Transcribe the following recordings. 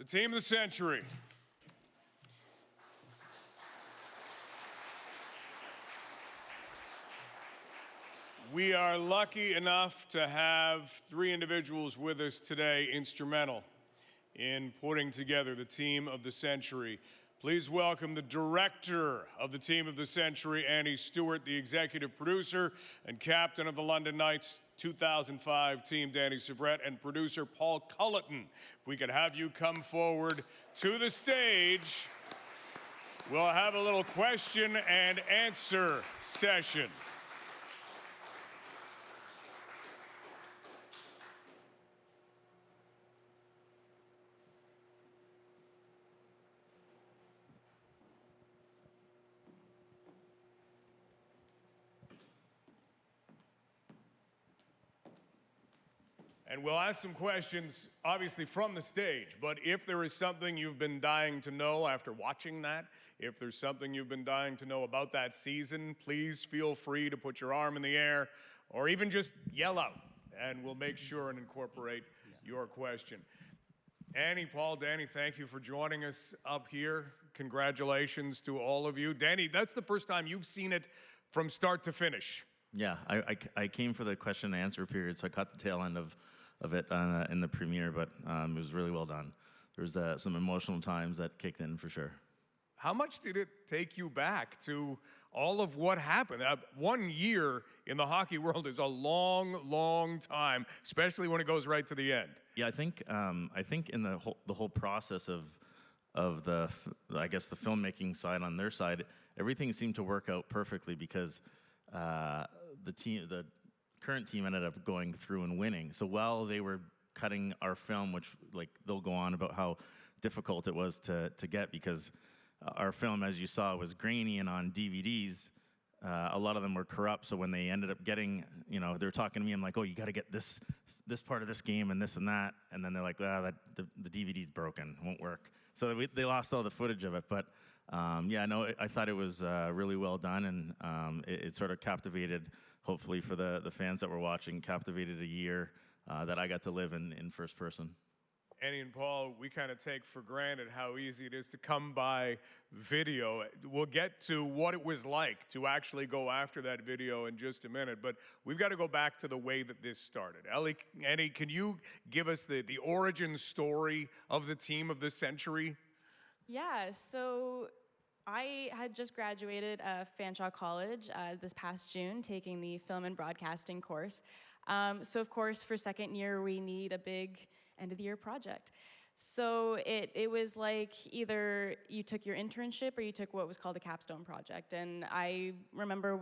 The team of the century. We are lucky enough to have three individuals with us today instrumental in putting together the team of the century. Please welcome the director of the team of the century, Andy Stewart, the executive producer and captain of the London Knights 2005 team, Danny Severette, and producer Paul Culleton. If we could have you come forward to the stage, we'll have a little question and answer session. And we'll ask some questions, obviously, from the stage. But if there is something you've been dying to know after watching that, if there's something you've been dying to know about that season, please feel free to put your arm in the air or even just yell out, and we'll make sure and incorporate your question. Annie, Paul, Danny, thank you for joining us up here. Congratulations to all of you. Danny, that's the first time you've seen it from start to finish. Yeah, I came for the question and answer period, so I caught the tail end of it in the premiere, but it was really well done. There was some emotional times that kicked in for sure. How much did it take you back to all of what happened? 1 year in the hockey world is a long, long time, especially when it goes right to the end. Yeah, I think in the whole process of the filmmaking side on their side, everything seemed to work out perfectly because the current team ended up going through and winning. So while they were cutting our film, which they'll go on about how difficult it was to get because our film, as you saw, was grainy and on DVDs. A lot of them were corrupt. So when they ended up getting, they were talking to me. I'm like, oh, you got to get this part of this game and this and that. And then they're like, well, the DVD's broken, won't work. So they lost all the footage of it. But I thought it was really well done, and it sort of captivated, hopefully for the fans that were watching, captivated a year that I got to live in first person. Annie and Paul, we kind of take for granted how easy it is to come by video. We'll get to what it was like to actually go after that video in just a minute, but we've got to go back to the way that this started. Annie, can you give us the origin story of the team of the century? Yeah, so I had just graduated Fanshawe College this past June, taking the film and broadcasting course. So of course, for second year, we need a big end of the year project. So it was like either you took your internship or you took what was called a capstone project. And I remember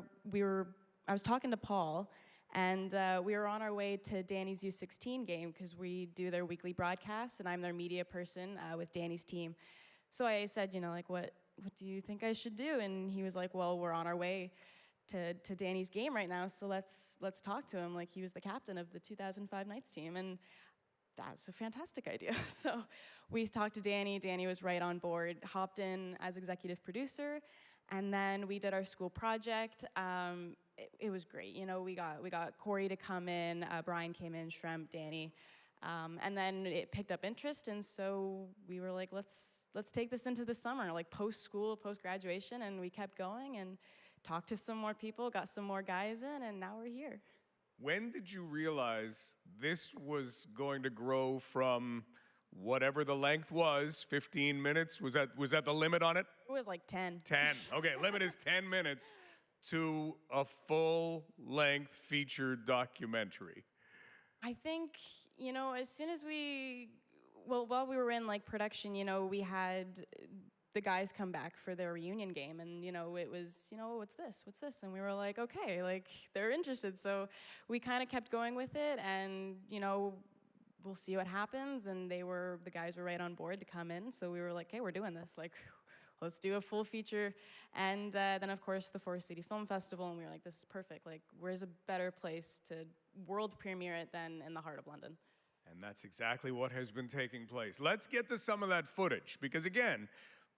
I was talking to Paul, and we were on our way to Danny's U16 game because we do their weekly broadcasts, and I'm their media person with Danny's team. So I said, what do you think I should do? And he was like, well, we're on our way to Danny's game right now, so let's talk to him. Like, he was the captain of the 2005 Knights team, and that's a fantastic idea. So we talked to Danny. Danny was right on board, hopped in as executive producer, and then we did our school project. It was great. We got Corey to come in, Brian came in, Shremp, Danny. And then it picked up interest, and so we were like, let's take this into the summer, like post-school, post-graduation, and we kept going and talked to some more people, got some more guys in, and now we're here. When did you realize this was going to grow from whatever the length was, 15 minutes? Was that the limit on it? It was like 10. 10, okay, limit is 10 minutes to a full-length feature documentary. I think, as soon as while we were in production, we had the guys come back for their reunion game, and it was, what's this? And we were like, okay, they're interested. So we kind of kept going with it, and we'll see what happens. And the guys were right on board to come in. So we were like, hey, we're doing this. Let's do a full feature. And then of course the Forest City Film Festival, and we were like, this is perfect. Where's a better place to world premiere it than in the heart of London? And that's exactly what has been taking place. Let's get to some of that footage, because again,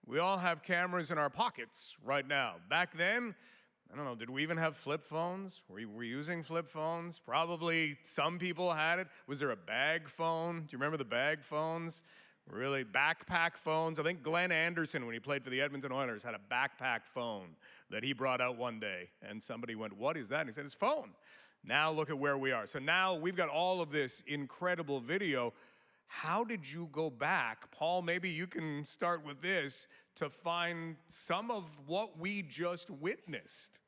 we all have cameras in our pockets right now. Back then, I don't know, did we even have flip phones? Were we using flip phones? Probably some people had it. Was there a bag phone? Do you remember the bag phones? Really, backpack phones. I think Glenn Anderson, when he played for the Edmonton Oilers, had a backpack phone that he brought out one day, and somebody went, "What is that?" And he said, "His phone." Now look at where we are. So now we've got all of this incredible video. How did you go back, Paul? Maybe you can start with this to find some of what we just witnessed.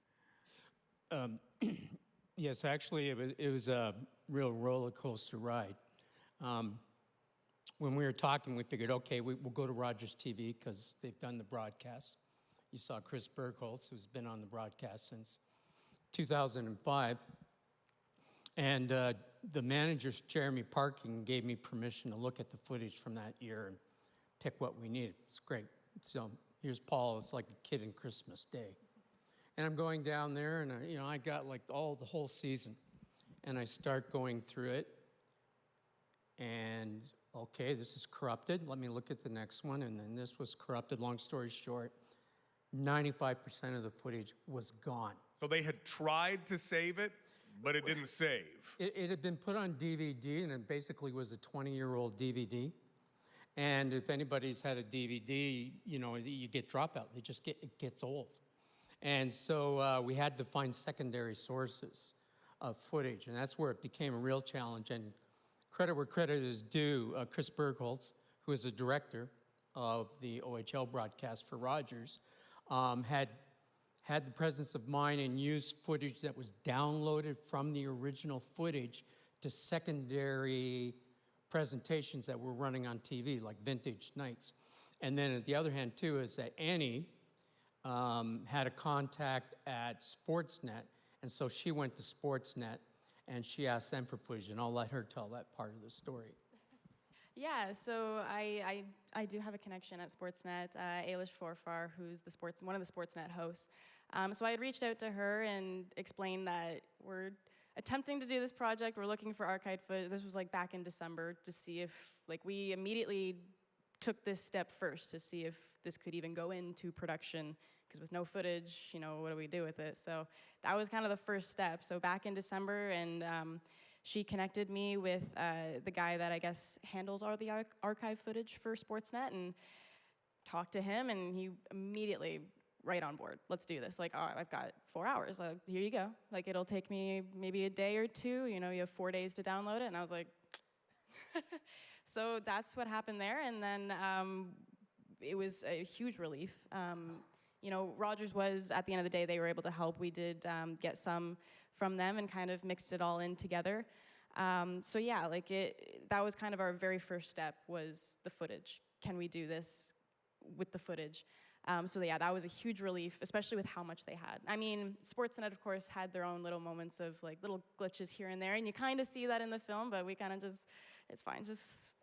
Yes, actually, it was a real roller coaster ride. When we were talking, we figured, okay, we'll go to Rogers TV because they've done the broadcast. You saw Chris Bergholtz, who's been on the broadcast since 2005. And the manager, Jeremy Parking, gave me permission to look at the footage from that year and pick what we needed. It's great. So here's Paul. It's like a kid in Christmas Day. And I'm going down there, and I got like the whole season. And I start going through it. And okay, this is corrupted. Let me look at the next one. And then this was corrupted. Long story short, 95% of the footage was gone. So they had tried to save it, but it didn't save. It had been put on DVD, and it basically was a 20-year-old DVD. And if anybody's had a DVD, you get dropout. It gets old. And so we had to find secondary sources of footage, and that's where it became a real challenge. And credit where credit is due, Chris Bergholtz, who is the director of the OHL broadcast for Rogers, had the presence of mind and used footage that was downloaded from the original footage to secondary presentations that were running on TV, like Vintage Nights. And then at the other hand, too, is that Annie had a contact at Sportsnet, and so she went to Sportsnet, and she asked them for footage, and I'll let her tell that part of the story. Yeah, so I do have a connection at Sportsnet, Ailish Forfar, who's one of the Sportsnet hosts. So I had reached out to her and explained that we're attempting to do this project. We're looking for archived footage. This was like back in December to see if, we immediately took this step first to see if this could even go into production. Because with no footage, what do we do with it? So that was kind of the first step. So back in December, and she connected me with the guy that I guess handles all the archive footage for Sportsnet, and talked to him, and he immediately right on board. Let's do this. I've got 4 hours. Here you go. It'll take me maybe a day or two. You have 4 days to download it. And I was like, so that's what happened there. And then it was a huge relief. Rogers was, at the end of the day, they were able to help. We did get some from them and kind of mixed it all in together. So yeah, that was kind of our very first step, was the footage. Can we do this with the footage? So yeah, that was a huge relief, especially with how much they had. I mean, Sportsnet, of course, had their own little moments of little glitches here and there, and you kind of see that in the film, but we kind of just, it's fine,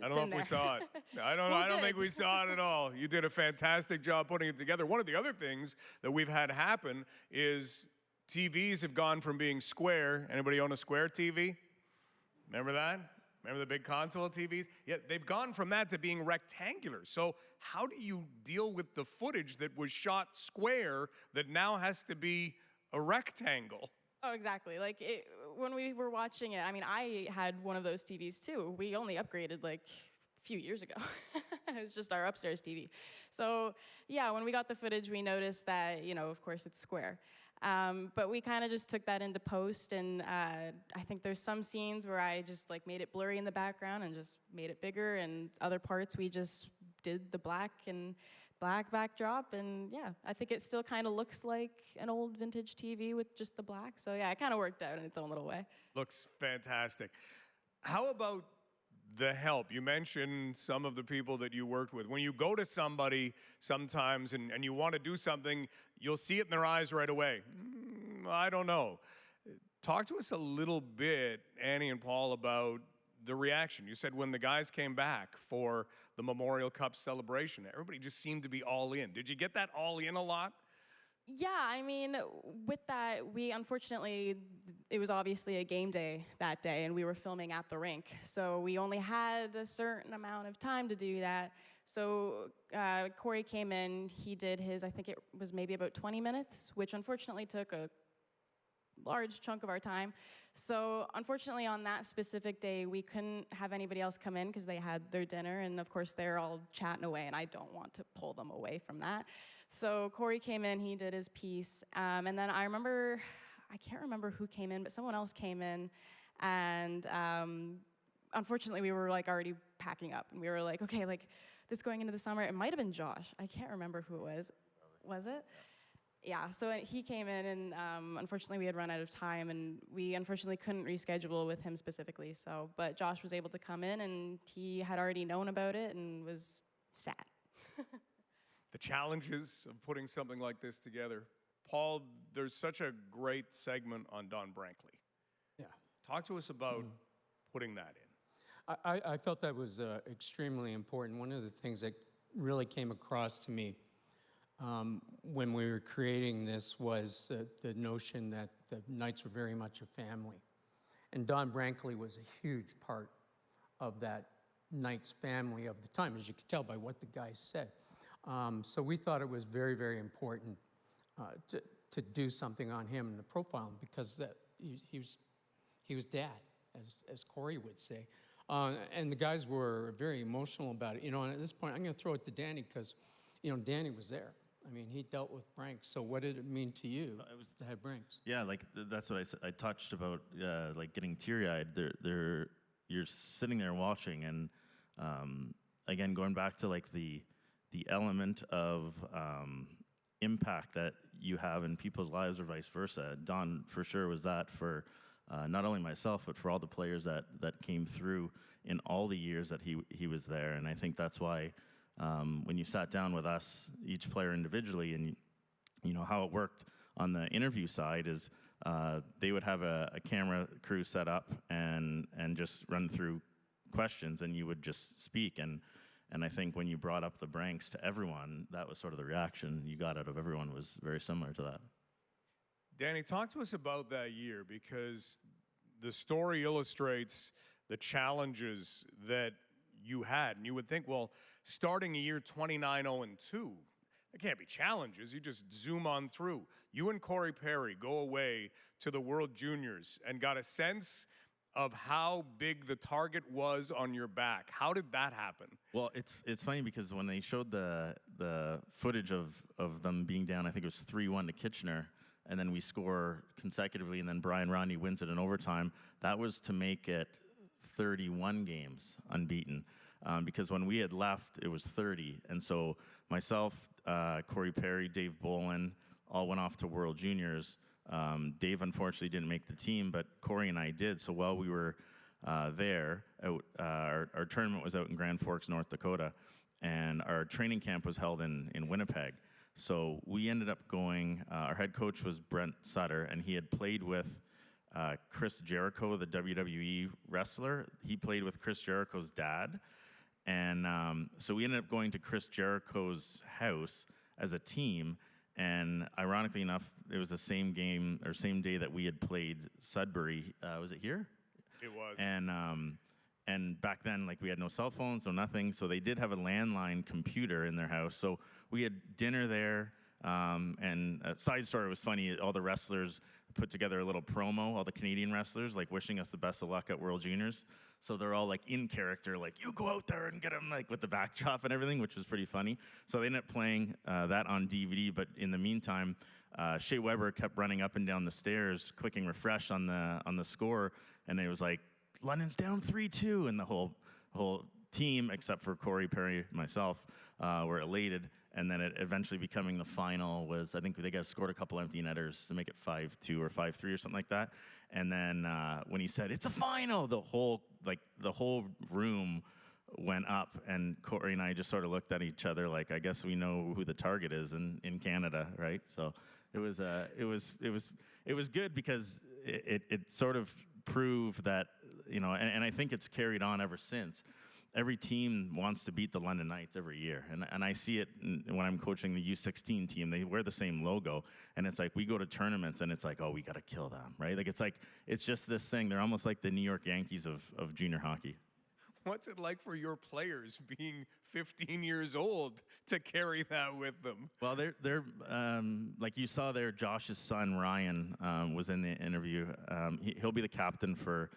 I don't know if we saw it. I don't think we saw it at all. You did a fantastic job putting it together. One of the other things that we've had happen is TVs have gone from being square. Anybody own a square TV? Remember that? Remember the big console TVs? Yeah, they've gone from that to being rectangular. So how do you deal with the footage that was shot square that now has to be a rectangle? Oh, exactly. When we were watching it, I mean, I had one of those TVs too. We only upgraded a few years ago. It was just our upstairs TV. So yeah, when we got the footage, we noticed that, of course it's square. But we kind of just took that into post, and I think there's some scenes where I just made it blurry in the background and just made it bigger, and other parts we just did the black backdrop, and yeah, I think it still kind of looks like an old vintage TV with just the black. So yeah, it kind of worked out in its own little way. Looks fantastic. How about the help? You mentioned some of the people that you worked with. When you go to somebody sometimes and you want to do something, you'll see it in their eyes right away. I don't know. Talk to us a little bit, Annie and Paul, about the reaction. You said when the guys came back for the Memorial Cup celebration, everybody just seemed to be all in. Did you get that all in a lot? Yeah, I mean, with that, unfortunately, it was obviously a game day that day, and we were filming at the rink. So we only had a certain amount of time to do that. So Corey came in, he did his, I think it was maybe about 20 minutes, which unfortunately took large chunk of our time. So unfortunately on that specific day, we couldn't have anybody else come in because they had their dinner, and of course they're all chatting away, and I don't want to pull them away from that. So Corey came in, he did his piece, and then I can't remember who came in, but someone else came in, and unfortunately we were like already packing up, and we were like, okay, like this going into the summer. It might have been Josh. I can't remember who it was. Was it? Yeah, so he came in, and unfortunately we had run out of time, and we unfortunately couldn't reschedule with him specifically. So, but Josh was able to come in, and he had already known about it and was sad. The challenges of putting something like this together. Paul, there's such a great segment on Don Brankley. Yeah. Talk to us about putting that in. I felt that was extremely important. One of the things that really came across to me when we were creating this was the notion that the Knights were very much a family. And Don Brankley was a huge part of that Knights family of the time, as you could tell by what the guys said. So we thought it was very, very important to do something on him and to profile him, because that he was dad, as Corey would say. And the guys were very emotional about it. You know, and at this point, I'm going to throw it to Danny because, you know, Danny was there. I mean, he dealt with Branks. So what did it mean to you to have Branks? Yeah, like that's what I touched about, like getting teary-eyed. You're sitting there watching, and again, going back to like the element of impact that you have in people's lives or vice versa. Don for sure was that for not only myself, but for all the players that came through in all the years that he was there. And I think that's why when you sat down with us, each player individually, and you know how it worked on the interview side is they would have a camera crew set up and just run through questions, and you would just speak. And I think when you brought up the Branks to everyone, that was sort of the reaction you got out of everyone was very similar to that. Danny, talk to us about that year, because the story illustrates the challenges that you had. And you would think, well, starting a year 29-0-2, there can't be challenges. You just zoom on through. You and Corey Perry go away to the World Juniors and got a sense of how big the target was on your back. How did that happen? Well, it's funny because when they showed the footage of them being down, I think it was 3-1 to Kitchener, and then we score consecutively, and then Brian Rodney wins it in overtime. That was to make it 31 games unbeaten, because when we had left, it was 30. And so myself, Corey Perry, Dave Bolin, all went off to World Juniors. Dave unfortunately didn't make the team, but Corey and I did. So while we were there, our tournament was out in Grand Forks, North Dakota, and our training camp was held in Winnipeg. So we ended up going, our head coach was Brent Sutter, and he had played with Chris Jericho, the WWE wrestler. He played with Chris Jericho's dad. And so we ended up going to Chris Jericho's house as a team. And ironically enough, it was the same game or same day that we had played Sudbury. Was it here? It was. And back then, like, we had no cell phones, no nothing. So they did have a landline computer in their house. So we had dinner there. And a side story was funny. All the wrestlers put together a little promo, all the Canadian wrestlers, like wishing us the best of luck at World Juniors. So they're all like in character, like, you go out there and get them, like with the backdrop and everything, which was pretty funny. So they ended up playing that on DVD. But in the meantime, Shea Weber kept running up and down the stairs, clicking refresh on the score. And it was like, London's down 3-2. And the whole team, except for Corey Perry and myself, were elated. And then it eventually becoming the final was, I think they got scored a couple empty netters to make it 5-2 or 5-3 or something like that. And then when he said, it's a final, the whole room went up, and Corey and I just sort of looked at each other like, I guess we know who the target is in Canada, right? So it was good because it sort of proved that, you know, and I think it's carried on ever since. Every team wants to beat the London Knights every year. And I see it when I'm coaching the U16 team. They wear the same logo. And it's like, we go to tournaments, and it's like, oh, we got to kill them, right? It's just this thing. They're almost like the New York Yankees of junior hockey. What's it like for your players being 15 years old to carry that with them? Well, they're like you saw there, Josh's son Ryan was in the interview. He'll be the captain for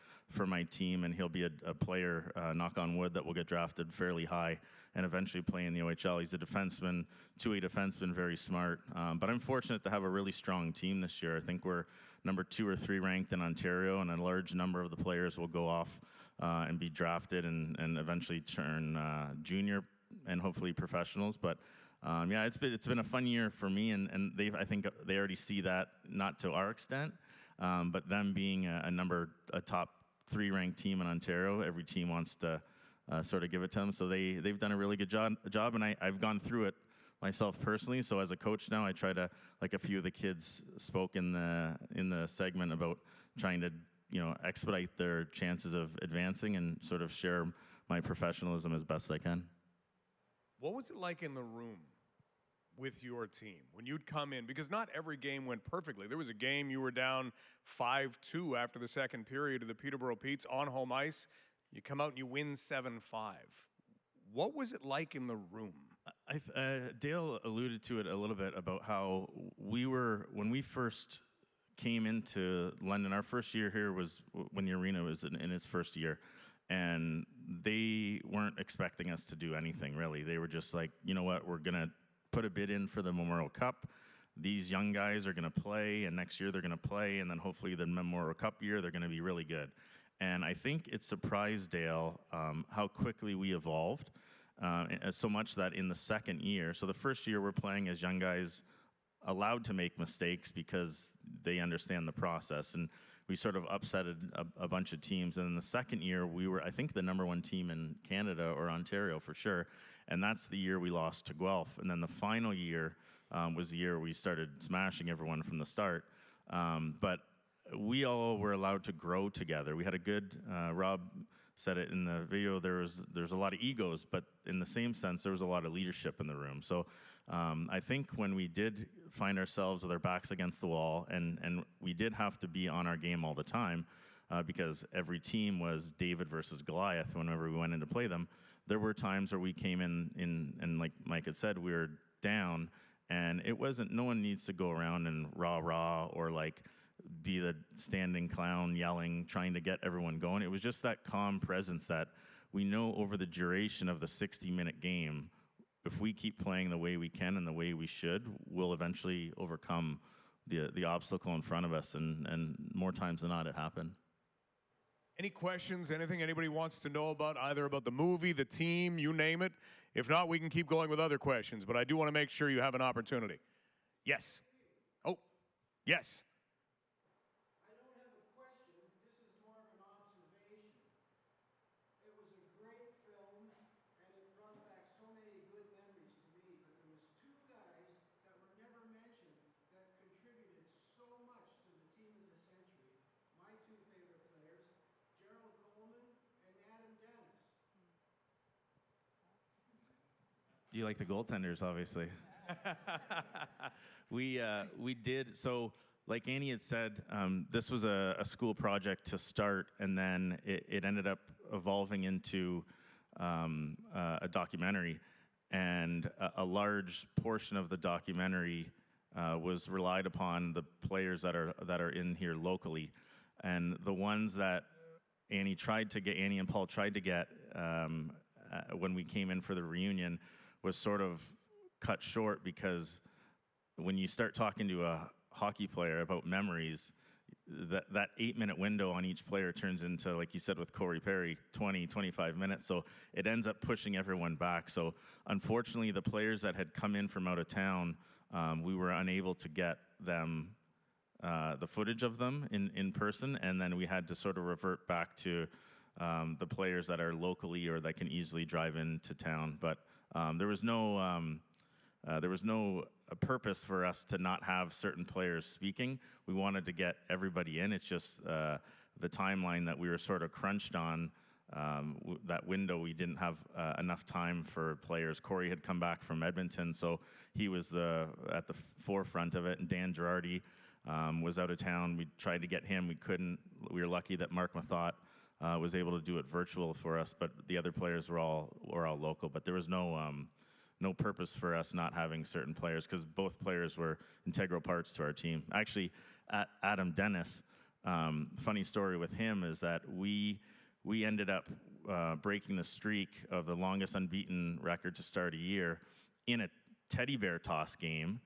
my team, and he'll be a player, knock on wood, that will get drafted fairly high and eventually play in the OHL. He's a defenseman, two-way defenseman, very smart. But I'm fortunate to have a really strong team this year. I think we're number 2 or 3 ranked in Ontario, and a large number of the players will go off and be drafted and eventually turn junior and hopefully professionals. But yeah, it's been a fun year for me, and I think they already see that, not to our extent, but them being a top 3 ranked team in Ontario, every team wants to sort of give it to them. So they've done a really good job, and I've gone through it myself personally. So as a coach now, I try to, like a few of the kids spoke in the segment about trying to expedite their chances of advancing and sort of share my professionalism as best I can. What was it like in the room with your team when you'd come in? Because not every game went perfectly. There was a game you were down 5-2 after the second period of the Peterborough Petes on home ice. You come out and you win 7-5. What was it like in the room? Dale alluded to it a little bit about how when we first came into London, our first year here was when the arena was in its first year, and they weren't expecting us to do anything really. They were just like, you know what, we're gonna put a bid in for the Memorial Cup. These young guys are gonna play, and next year they're gonna play, and then hopefully the Memorial Cup year they're gonna be really good. And I think it surprised Dale how quickly we evolved, so much that in the second year, so the first year we're playing as young guys allowed to make mistakes because they understand the process, and we sort of upsetted a bunch of teams. And in the second year, we were, I think, the #1 team in Canada or Ontario for sure, and that's the year we lost to Guelph. And then the final year was the year we started smashing everyone from the start. But we all were allowed to grow together. We had a good, Rob said it in the video, there's a lot of egos, but in the same sense, there was a lot of leadership in the room. So I think when we did find ourselves with our backs against the wall, and we did have to be on our game all the time, because every team was David versus Goliath whenever we went in to play them, there were times where we came in and like Mike had said, we were down, and it wasn't, no one needs to go around and rah-rah or like be the standing clown yelling, trying to get everyone going. It was just that calm presence that we know over the duration of the 60-minute game, if we keep playing the way we can and the way we should, we'll eventually overcome the obstacle in front of us, and more times than not, it happened. Any questions, anything anybody wants to know about, either about the movie, the team, you name it? If not, we can keep going with other questions, but I do want to make sure you have an opportunity. Yes. Oh, yes. You like the goaltenders, obviously. We did, so like Annie had said, this was a school project to start, and then it ended up evolving into a documentary, and a large portion of the documentary was relied upon the players that are in here locally, and the ones that Annie and Paul tried to get when we came in for the reunion was sort of cut short, because when you start talking to a hockey player about memories, that 8-minute window on each player turns into, like you said with Corey Perry, 20, 25 minutes. So it ends up pushing everyone back. So unfortunately, the players that had come in from out of town, we were unable to get them the footage of them in person, and then we had to sort of revert back to the players that are locally or that can easily drive into town. But there was no purpose for us to not have certain players speaking. We wanted to get everybody in. It's just the timeline that we were sort of crunched on, that window, we didn't have enough time for players. Corey had come back from Edmonton, so he was at the forefront of it, and Dan Girardi was out of town. We tried to get him. We couldn't. We were lucky that Mark Mathot was able to do it virtual for us, but the other players were all local. But there was no purpose for us not having certain players because both players were integral parts to our team. Actually, Adam Dennis, funny story with him is that we ended up breaking the streak of the longest unbeaten record to start a year in a teddy bear toss game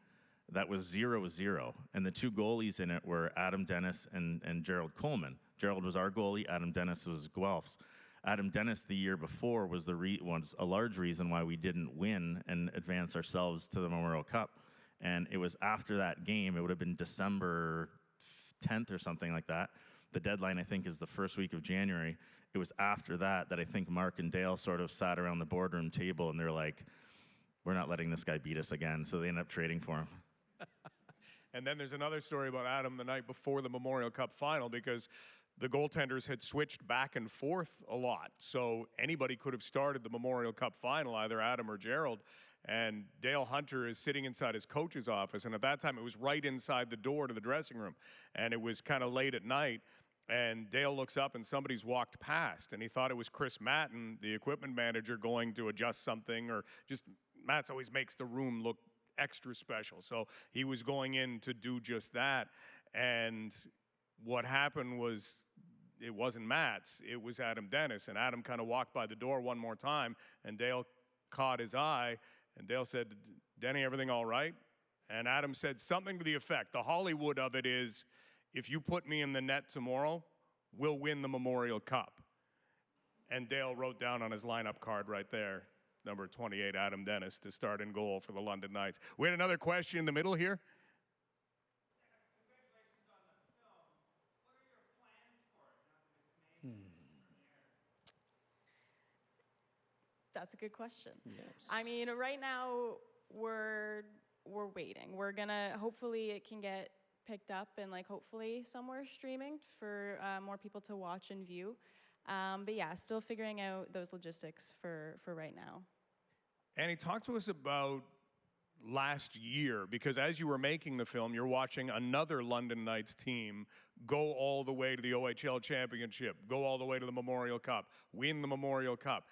that was 0-0. And the two goalies in it were Adam Dennis and Gerald Coleman. Gerald was our goalie, Adam Dennis was Guelph's. Adam Dennis the year before was was a large reason why we didn't win and advance ourselves to the Memorial Cup. And it was after that game, it would have been December 10th or something like that. The deadline, I think, is the first week of January. It was after that I think Mark and Dale sort of sat around the boardroom table and they're like, we're not letting this guy beat us again. So they ended up trading for him. And then there's another story about Adam the night before the Memorial Cup final because the goaltenders had switched back and forth a lot. So anybody could have started the Memorial Cup final, either Adam or Gerald. And Dale Hunter is sitting inside his coach's office. And at that time, it was right inside the door to the dressing room. And it was kind of late at night. And Dale looks up and somebody's walked past. And he thought it was Chris Matten, the equipment manager, going to adjust something. Or just, Matt's always makes the room look extra special. So he was going in to do just that. And what happened was, it wasn't Matt's, it was Adam Dennis. And Adam kind of walked by the door one more time, and Dale caught his eye, and Dale said, Denny, everything all right? And Adam said something to the effect, the Hollywood of it is, if you put me in the net tomorrow, we'll win the Memorial Cup. And Dale wrote down on his lineup card right there, number 28, Adam Dennis, to start in goal for the London Knights. We had another question in the middle here. That's a good question. Yes. I mean, right now we're waiting. We're gonna, hopefully it can get picked up and like hopefully somewhere streaming for more people to watch and view. But yeah, still figuring out those logistics for right now. Annie, talk to us about last year, because as you were making the film, you're watching another London Knights team go all the way to the OHL Championship, go all the way to the Memorial Cup, win the Memorial Cup.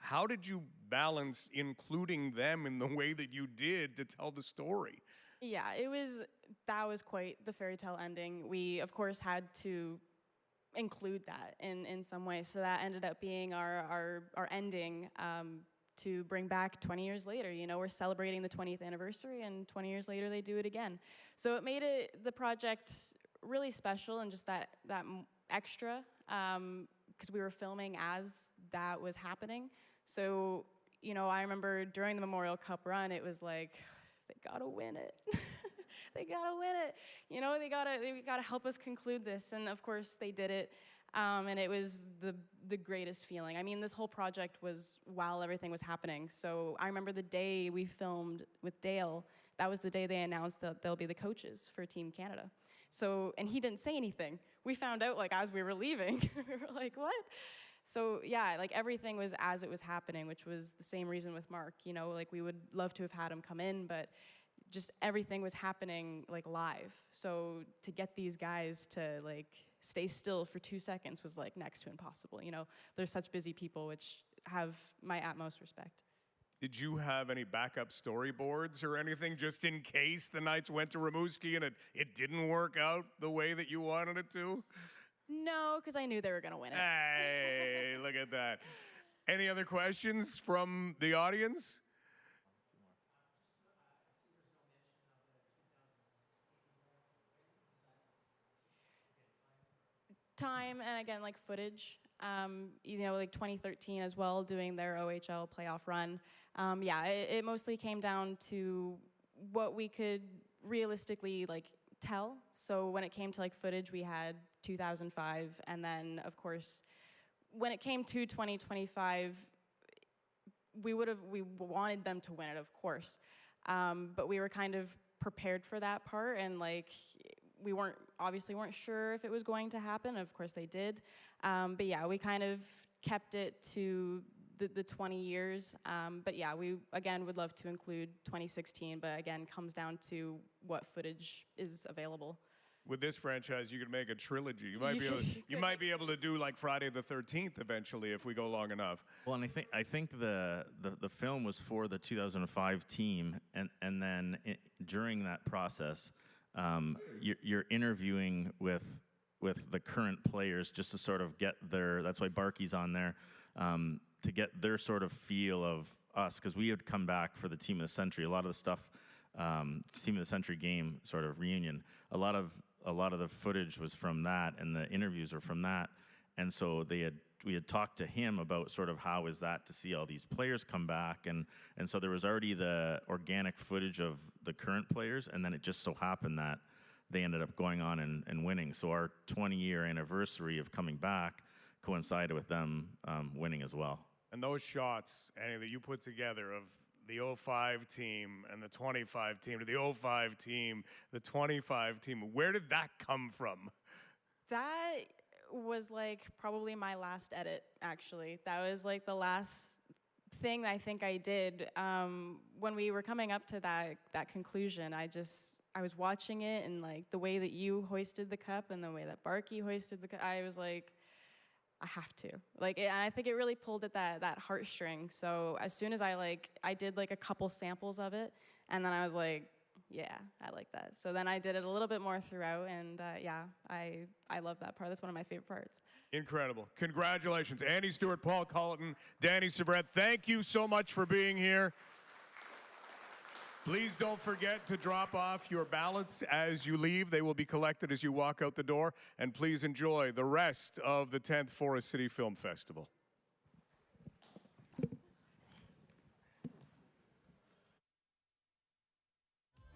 How did you balance including them in the way that you did to tell the story? Yeah, that was quite the fairy tale ending. We, of course, had to include that in some way. So that ended up being our ending to bring back 20 years later. You know, we're celebrating the 20th anniversary, and 20 years later they do it again. So it made the project really special and just that extra, because we were filming as that was happening. So, you know, I remember during the Memorial Cup run, it was like, they gotta win it. They gotta win it. You know, they gotta help us conclude this. And of course they did it. And it was the greatest feeling. I mean, this whole project was while everything was happening. So I remember the day we filmed with Dale, that was the day they announced that they'll be the coaches for Team Canada. So, and he didn't say anything. We found out like as we were leaving. We were like, what? So yeah, like everything was as it was happening, which was the same reason with Mark. You know, like we would love to have had him come in, but just everything was happening like live. So to get these guys to like stay still for 2 seconds was like next to impossible. You know, they're such busy people, which have my utmost respect. Did you have any backup storyboards or anything just in case the Knights went to Rimouski and it didn't work out the way that you wanted it to? No, because I knew they were going to win it. Hey, look at that. Any other questions from the audience? Time and again, like footage, you know, like 2013 as well, doing their OHL playoff run. Yeah, it mostly came down to what we could realistically like tell. So when it came to like footage, we had 2005, and then of course, when it came to 2025, we wanted them to win it, of course, but we were kind of prepared for that part, and like we obviously weren't sure if it was going to happen. Of course they did, but yeah, we kind of kept it to the 20 years. But yeah, we again would love to include 2016, but again comes down to what footage is available. with this franchise, you could make a trilogy. You might be able, you might be able to do like Friday the 13th eventually if we go long enough. Well, and I think the film was for the 2005 team, and then during that process, you're interviewing with the current players just to sort of get their. That's why Barkey's on there, to get their sort of feel of us, because we had come back for the Team of the Century. A lot of the stuff, Team of the Century game sort of reunion. A lot of the footage was from that, and the interviews were from that. And so we had talked to him about sort of how is that to see all these players come back, and so there was already the organic footage of the current players, and then it just so happened that they ended up going on and winning. So our 20-year anniversary of coming back coincided with them winning as well. And those shots, Annie, that you put together of the 05 team and the 25 team, to the 05 team, the 25 team, where did that come from? That was like probably my last edit, actually. That was like the last thing I think I did. When we were coming up to that conclusion, I was watching it, and like the way that you hoisted the cup and the way that Barkey hoisted the cup, I was like, I have to. And I think it really pulled at that heartstring. So as soon as I did like a couple samples of it, and then I was like, yeah, I like that. So then I did it a little bit more throughout, and yeah, I love that part. That's one of my favorite parts. Incredible. Congratulations. Annie Stewart, Paul Colleton, Danny Severette, thank you so much for being here. Please don't forget to drop off your ballots as you leave. They will be collected as you walk out the door. And please enjoy the rest of the 10th Forest City Film Festival.